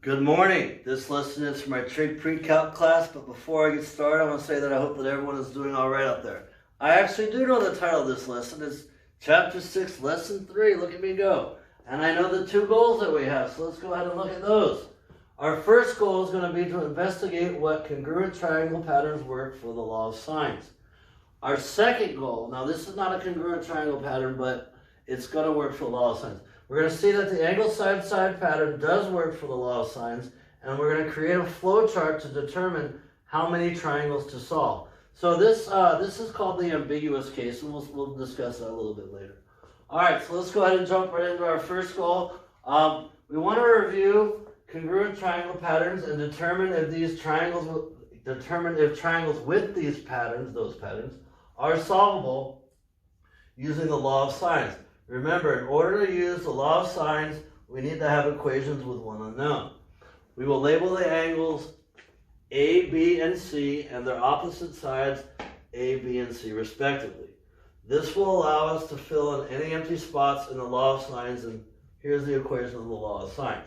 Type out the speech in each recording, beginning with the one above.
Good morning. This lesson is for my Trig-Precalc class, but before I get started, I want to say that I hope that everyone is doing all right out there. I actually do know the title of this lesson. It's Chapter 6, Lesson 3. Look at me go. And I know the two goals that we have, so let's go ahead and look at those. Our first goal is going to be to investigate what congruent triangle patterns work for the law of sines. Our second goal, now this is not a congruent triangle pattern, but it's going to work for the law of sines. We're going to see that the angle side-side pattern does work for the law of sines, and we're going to create a flow chart to determine how many triangles to solve. So this is called the ambiguous case, and we'll discuss that a little bit later. All right, so let's go ahead and jump right into our first goal. We want to review congruent triangle patterns and determine if triangles with these patterns, those patterns, are solvable using the law of sines. Remember, in order to use the law of sines, we need to have equations with one unknown. We will label the angles A, B, and C and their opposite sides A, B, and C respectively. This will allow us to fill in any empty spots in the law of sines, and here's the equation of the law of sines.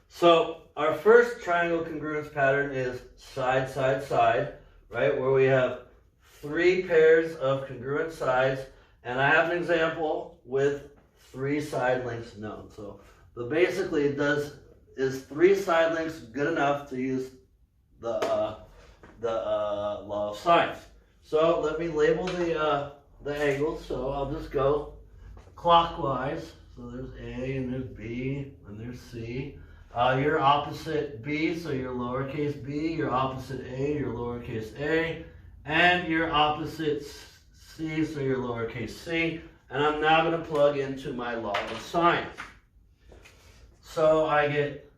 So our first triangle congruence pattern is side, side, side, right, where we have three pairs of congruent sides. And I have an example with three side lengths known. So basically is three side lengths good enough to use the law of sines? So let me label the angles. So I'll just go clockwise. So there's A and there's B and there's C. Your opposite B, so your lowercase b, your opposite A, your lowercase a, and your opposite C, so your lowercase c, and I'm now going to plug into my law of sines. So I get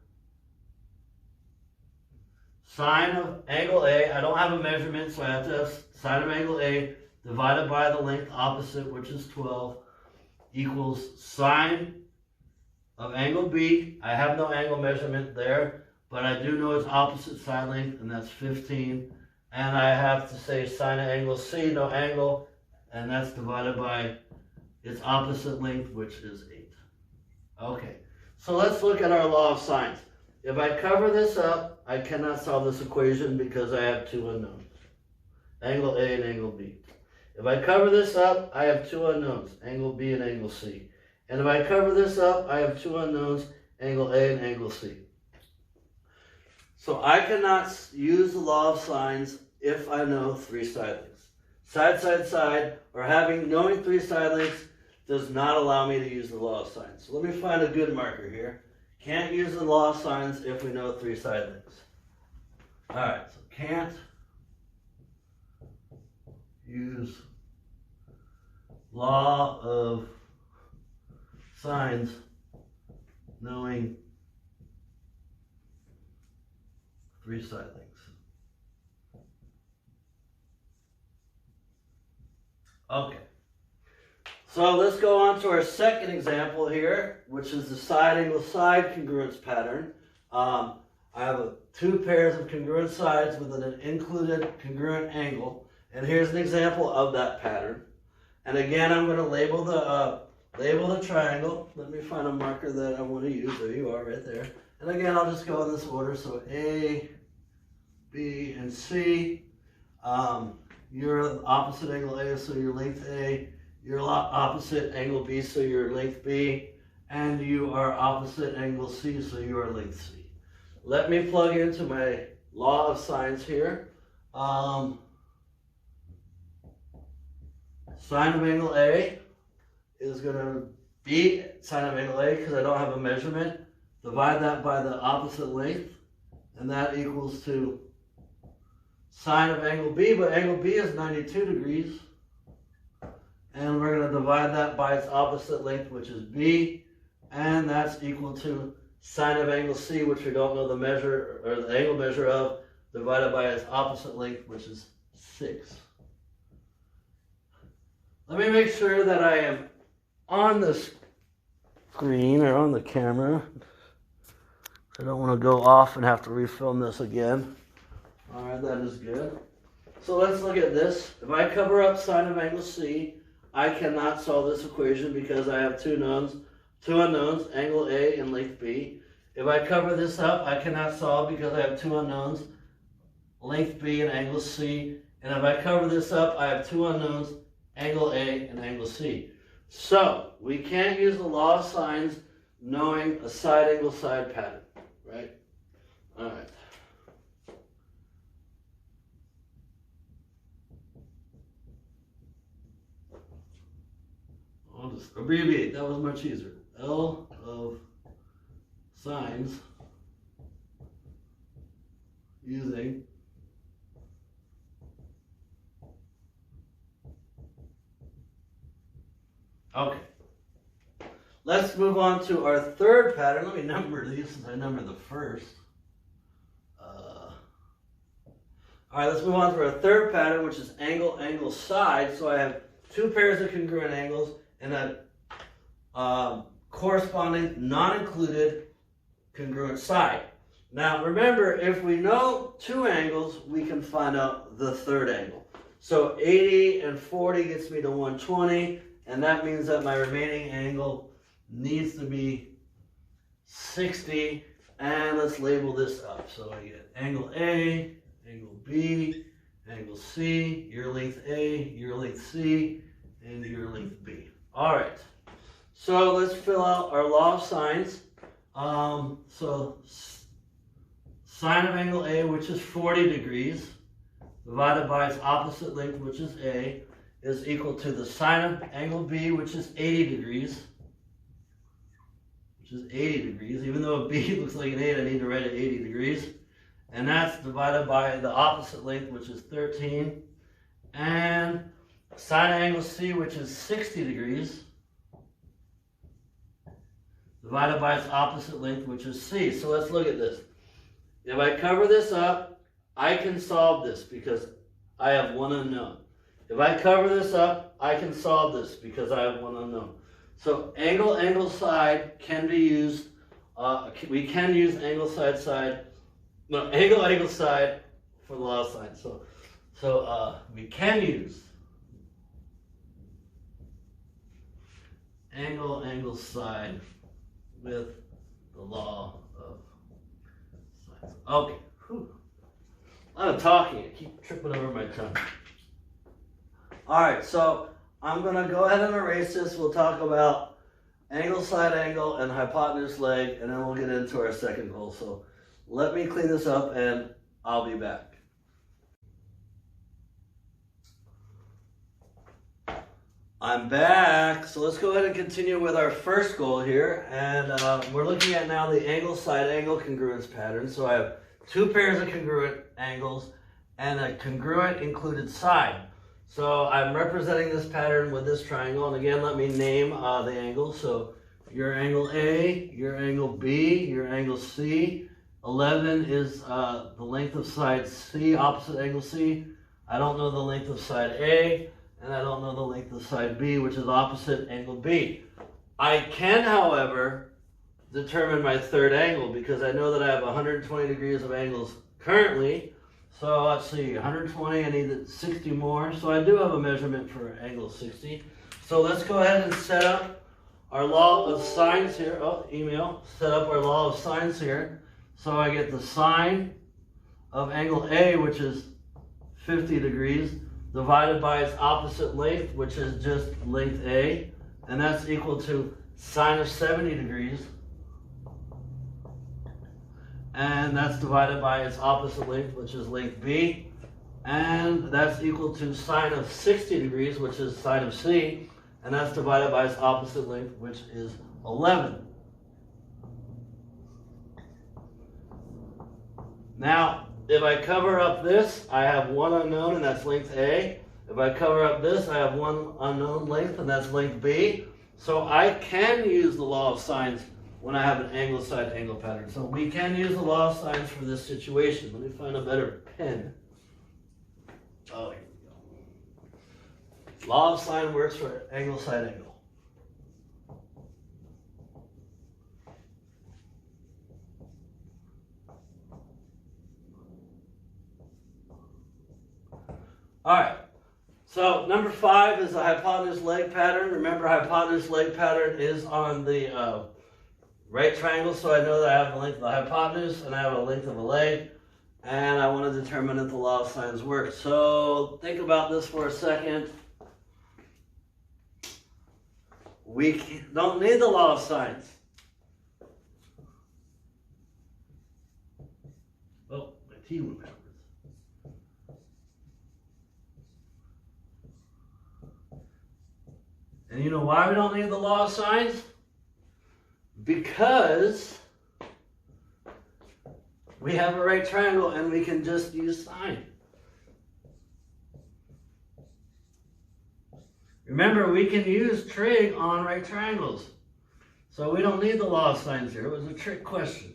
sine of angle A. I don't have a measurement, so I have to have sine of angle A divided by the length opposite, which is 12, equals sine of angle B. I have no angle measurement there, but I do know its opposite side length, and that's 15. And I have to say sine of angle C, no angle, and that's divided by its opposite length, which is 8. Okay, so let's look at our law of sines. If I cover this up, I cannot solve this equation because I have two unknowns, angle A and angle B. If I cover this up, I have two unknowns, angle B and angle C. And if I cover this up, I have two unknowns, angle A and angle C. So I cannot use the law of sines if I know three side lengths. Side, side, side, or knowing three side lengths does not allow me to use the law of sines. So let me find a good marker here. Can't use the law of sines if we know three side lengths. All right, so can't use law of sines knowing three side lengths. Okay, so let's go on to our second example here, which is the side angle side congruence pattern. I have two pairs of congruent sides with an included congruent angle, and here's an example of that pattern. And again, I'm going to label the triangle. Let me find a marker that I want to use. There you are, right there. And again, I'll just go in this order. So A, B, and C. Your opposite angle A, so your length A. Your opposite angle B, so your length B. And you are opposite angle C, so you are length C. Let me plug into my law of sines here. Sine of angle A is going to be sine of angle A because I don't have a measurement. Divide that by the opposite length, and that equals to sine of angle B, but angle B is 92 degrees. And we're going to divide that by its opposite length, which is B, and that's equal to sine of angle C, which we don't know the measure or the angle measure of, divided by its opposite length, which is 6. Let me make sure that I am on the screen or on the camera. I don't want to go off and have to refilm this again. All right, that is good. So let's look at this. If I cover up sine of angle C, I cannot solve this equation because I have two unknowns, angle A and length B. If I cover this up, I cannot solve because I have two unknowns, length B and angle C. And if I cover this up, I have two unknowns, angle A and angle C. So we can't use the law of sines knowing a side angle side pattern, right? All right. I'll just abbreviate. That was much easier. L of sines using okay. Let's move on to our third pattern. Let me number these since I numbered the first. All right, let's move on to our third pattern, which is angle, angle, side. So I have two pairs of congruent angles and a corresponding non-included congruent side. Now remember, if we know two angles, we can find out the third angle. So 80 and 40 gets me to 120, and that means that my remaining angle needs to be 60, and let's label this up. So I get angle A, angle B, angle C, your length A, your length C, and your length B. All right, so let's fill out our law of sines. So sine of angle A, which is 40 degrees, divided by its opposite length, which is A, is equal to the sine of angle B, which is 80 degrees, which is 80 degrees. Even though B looks like an 8, I need to write it 80 degrees. And that's divided by the opposite length, which is 13. And sine of angle C, which is 60 degrees, divided by its opposite length, which is C. So let's look at this. If I cover this up, I can solve this because I have one unknown. If I cover this up, I can solve this because I have one unknown. So angle, angle, side can be used. We can use angle, side, side. No, angle, angle, side for the law of sine. So we can use angle, angle, side with the law of sines. Okay. Whew. A lot of talking. I keep tripping over my tongue. All right, so I'm going to go ahead and erase this. We'll talk about angle, side angle, and hypotenuse leg, and then we'll get into our second goal. So let me clean this up, and I'll be back. I'm back. So let's go ahead and continue with our first goal here. And we're looking at now the angle, side angle congruence pattern. So I have two pairs of congruent angles and a congruent included side. So I'm representing this pattern with this triangle. And again, let me name the angles. So your angle A, your angle B, your angle C. 11 is the length of side C, opposite angle C. I don't know the length of side A, and I don't know the length of side B, which is opposite angle B. I can, however, determine my third angle because I know that I have 120 degrees of angles currently. So let's see, 120, I need 60 more. So I do have a measurement for angle 60. So let's go ahead and set up our law of sines here. Oh, email. Set up our law of sines here. So I get the sine of angle A, which is 50 degrees, divided by its opposite length, which is just length A, and that's equal to sine of 70 degrees, and that's divided by its opposite length, which is length B, and that's equal to sine of 60 degrees, which is sine of C, and that's divided by its opposite length, which is 11. Now, if I cover up this, I have one unknown, and that's length A. If I cover up this, I have one unknown length, and that's length B. So I can use the law of sines when I have an angle side angle pattern. So we can use the law of sines for this situation. Let me find a better pen. Oh, here we go. Law of sine works for angle side angle. All right, so number 5 is the hypotenuse leg pattern. Remember, hypotenuse leg pattern is on the right triangle, so I know that I have the length of the hypotenuse and I have a length of a leg, and I want to determine if the law of sines works. So think about this for a second. We don't need the law of sines. Oh, my T went backwards. And you know why we don't need the law of sines? Because we have a right triangle and we can just use sine. Remember, we can use trig on right triangles. So we don't need the law of sines here. It was a trick question.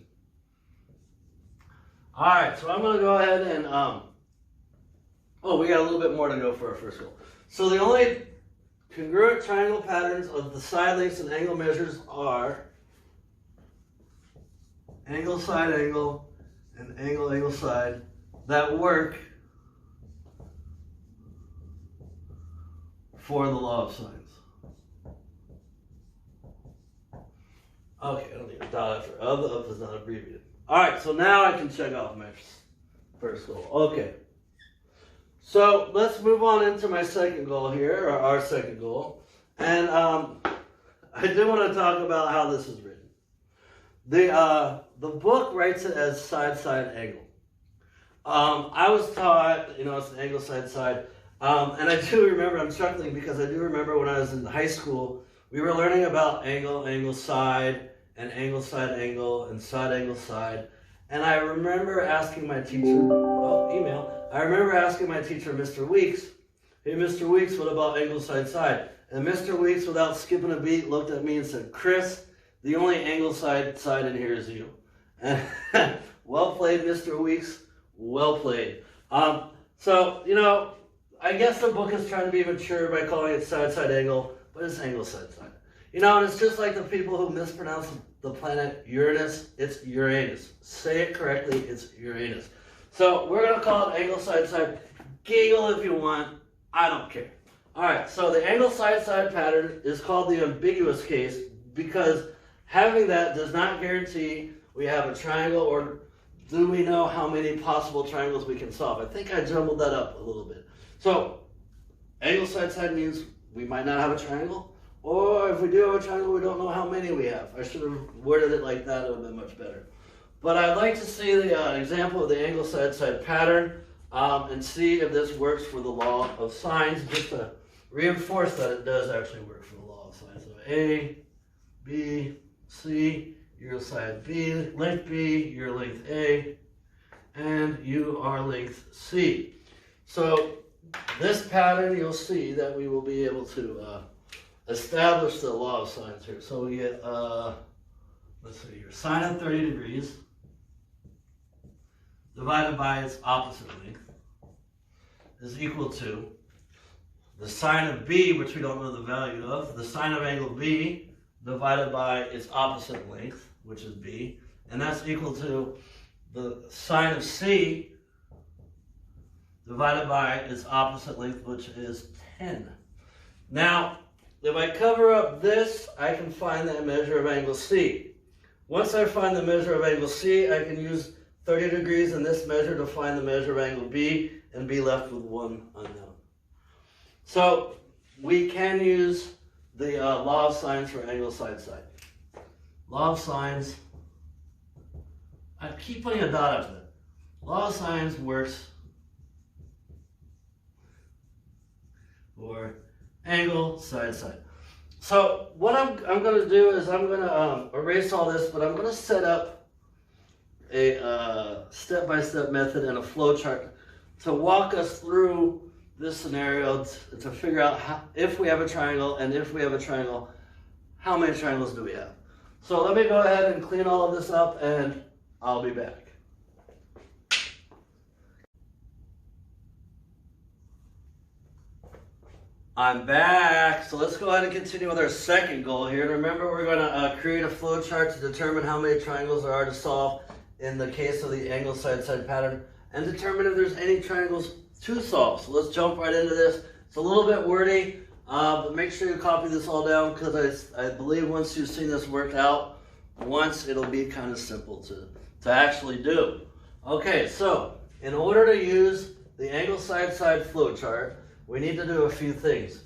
All right, so I'm going to go ahead and, we got a little bit more to go for our first goal. So the only congruent triangle patterns of the side lengths and angle measures are angle, side, angle, and angle, angle, side that work for the law of sines. Okay, I don't need a dot after of is not abbreviated. All right, so now I can check off my first goal. Okay. So let's move on into my second goal here, or our second goal. And I do want to talk about how this is written. The book writes it as side, side, angle. I was taught, it's an angle, side, side. And I do remember, I'm chuckling because I do remember when I was in high school, we were learning about angle, angle, side, and angle, side, angle, and side, angle, side. And I remember asking my teacher, I remember asking my teacher, Mr. Weeks, hey, Mr. Weeks, what about angle, side, side? And Mr. Weeks, without skipping a beat, looked at me and said, Chris, the only angle, side, side in here is you. And well played, Mr. Weeks, well played. So, I guess the book is trying to be mature by calling it side, side, angle, but it's angle, side, side. And it's just like the people who mispronounce the planet Uranus, it's Uranus. Say it correctly, it's Uranus. So we're going to call it angle, side, side. Giggle if you want, I don't care. All right, so the angle, side, side pattern is called the ambiguous case because having that does not guarantee we have a triangle, or do we know how many possible triangles we can solve. I think I jumbled that up a little bit. So angle, side, side means we might not have a triangle, or if we do have a triangle, we don't know how many we have. I should have worded it like that, it would have been much better. But I'd like to see the example of the angle, side, side pattern and see if this works for the law of sines, just to reinforce that it does actually work for the law of sines. So A, B, C, your side B, length B, your length A, and you are length C. So this pattern, you'll see that we will be able to establish the law of sines here. So we get, let's see here, sine of 30 degrees divided by its opposite length is equal to the sine of B, which we don't know the value of, the sine of angle B divided by its opposite length, which is B, and that's equal to the sine of C divided by its opposite length, which is 10. Now, if I cover up this, I can find the measure of angle C. Once I find the measure of angle C, I can use 30 degrees in this measure to find the measure of angle B and be left with one unknown. So we can use the law of sines for angle, side, side. Law of sines, I keep putting a dot after that. Law of sines works for angle, side, side. So what I'm going to do is I'm going to erase all this, but I'm going to set up a step-by-step method and a flow chart to walk us through this scenario to figure out if we have a triangle, and if we have a triangle, how many triangles do we have. So let me go ahead and clean all of this up, and I'll be back. I'm back. So let's go ahead and continue with our second goal here. Remember, we're going to create a flow chart to determine how many triangles there are to solve in the case of the angle, side, side pattern, and determine if there's any triangles to solve. So let's jump right into this. It's a little bit wordy, but make sure you copy this all down, because I believe once you've seen this worked out, once, it'll be kind of simple to actually do. Okay, so in order to use the angle side-side flowchart, we need to do a few things.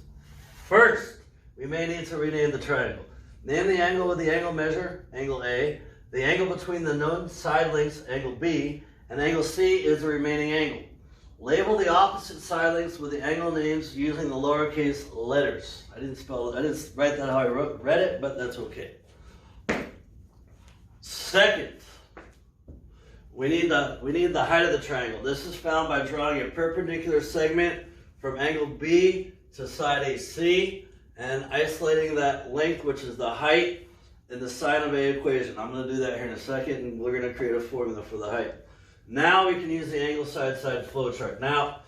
First, we may need to rename the triangle. Name the angle with the angle measure, angle A, the angle between the known side lengths, angle B, and angle C is the remaining angle. Label the opposite side lengths with the angle names using the lowercase letters. I didn't write that how I read it, but that's okay. Second, we need the height of the triangle. This is found by drawing a perpendicular segment from angle B to side AC and isolating that length, which is the height, in the sine of A equation. I'm going to do that here in a second, and we're going to create a formula for the height. Now we can use the angle side-side flowchart. Now,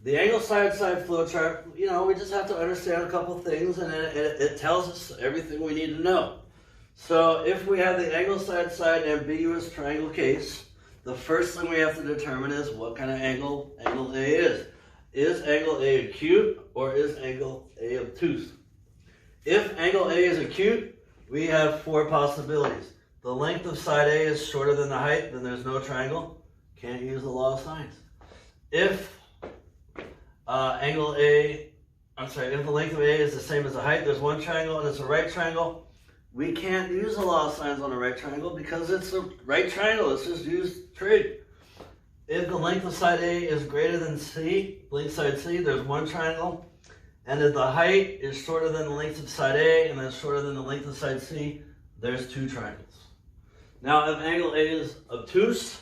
the angle side-side flowchart, we just have to understand a couple things, and it tells us everything we need to know. So if we have the angle side-side ambiguous triangle case, the first thing we have to determine is what kind of angle angle A is. Is angle A acute or is angle A obtuse? If angle A is acute, we have four possibilities. The length of side A is shorter than the height, then there's no triangle. Can't use the law of sines. If if the length of A is the same as the height, there's one triangle and it's a right triangle. We can't use the law of sines on a right triangle because it's a right triangle. Let's just use trig. If the length of side A is greater than C, length side C, there's one triangle. And if the height is shorter than the length of side A and then shorter than the length of side C, there's two triangles. Now, if angle A is obtuse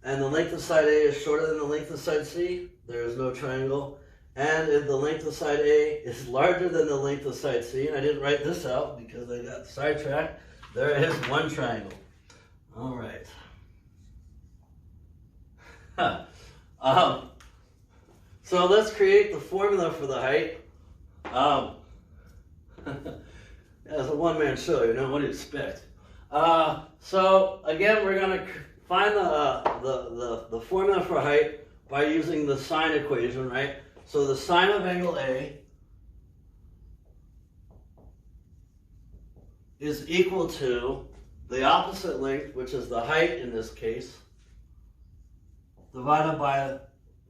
and the length of side A is shorter than the length of side C, there is no triangle. And if the length of side A is larger than the length of side C, and I didn't write this out because I got sidetracked, there is one triangle. All right. So let's create the formula for the height. It's a one-man show, what do you expect? So again, we're going to find the formula for height by using the sine equation, right? So the sine of angle A is equal to the opposite length, which is the height in this case, divided by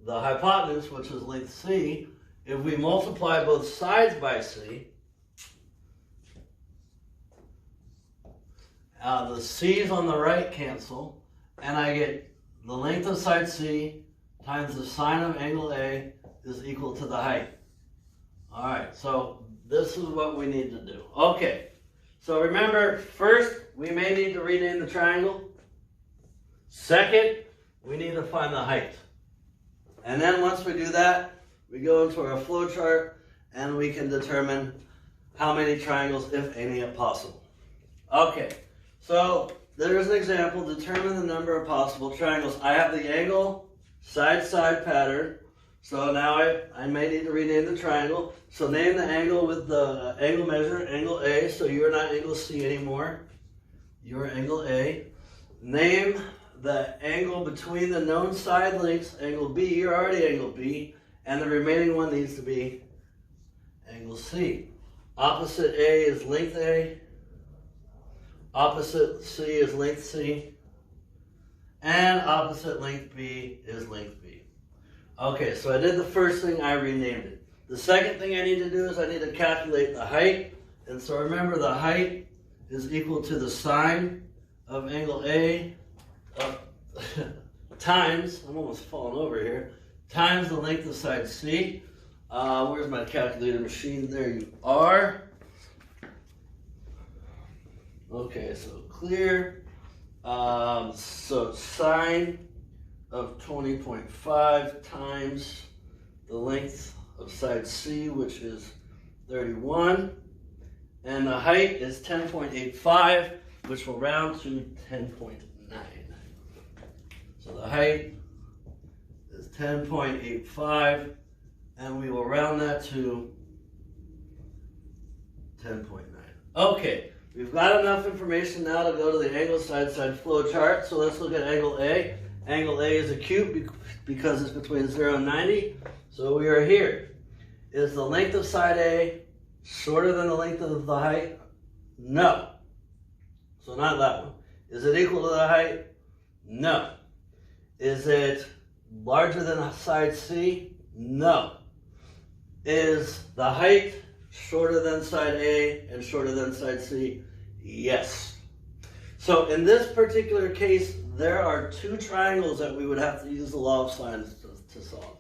the hypotenuse, which is length C. If we multiply both sides by C, the C's on the right cancel, and I get the length of side C times the sine of angle A is equal to the height. All right, so this is what we need to do. Okay, so remember, first, we may need to rename the triangle. Second, we need to find the height. And then once we do that, we go into our flowchart and we can determine how many triangles, if any, are possible. Okay, so there's an example. Determine the number of possible triangles. I have the angle side-side pattern. So now I may need to rename the triangle. So name the angle with the angle measure, angle A. So you're not angle C anymore. You're angle A. Name the angle between the known side lengths, angle B. You're already angle B. And the remaining one needs to be angle C. Opposite A is length A. Opposite C is length C. And opposite length B is length B. Okay, so I did the first thing, I renamed it. The second thing I need to do is I need to calculate the height. And so remember, the height is equal to the sine of angle A times, I'm almost falling over here, times the length of side C. Where's my calculator machine? There you are. Okay, so clear. So sine of 20.5 times the length of side C, which is 31. And the height is 10.85, which will round to 10.9. So the height is 10.85, and we will round that to 10.9. Okay, we've got enough information now to go to the angle side-side flow chart. So let's look at angle A. Angle A is acute because it's between 0 and 90. So we are here. Is the length of side A shorter than the length of the height? No. So not that one. Is it equal to the height? No. Is it larger than side C? No. Is the height shorter than side A and shorter than side C? Yes. So in this particular case, there are two triangles that we would have to use the law of sines to solve.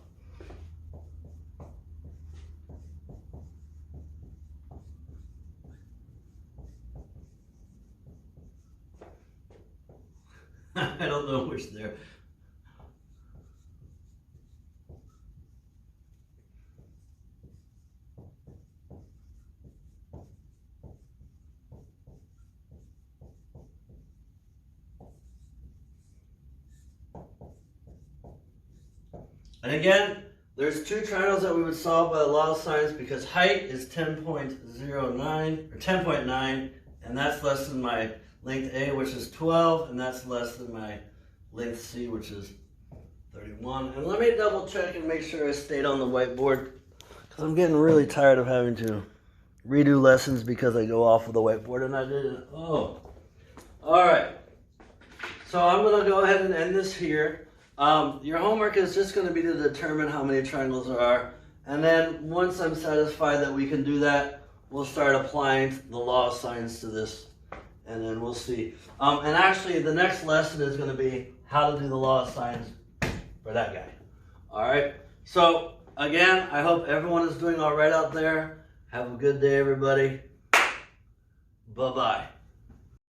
I don't know which there. And again, there's two triangles that we would solve by the law of sines because height is 10.09 or 10.9, and that's less than my length A, which is 12, and that's less than my length C, which is 31. And let me double check and make sure I stayed on the whiteboard because I'm getting really tired of having to redo lessons because I go off of the whiteboard and I didn't. Oh, all right. So I'm going to go ahead and end this here. Your homework is just going to be to determine how many triangles there are. And then once I'm satisfied that we can do that, we'll start applying the law of sines to this. And then we'll see. And actually, the next lesson is going to be how to do the law of sines for that guy. All right. So again, I hope everyone is doing all right out there. Have a good day, everybody. Bye-bye.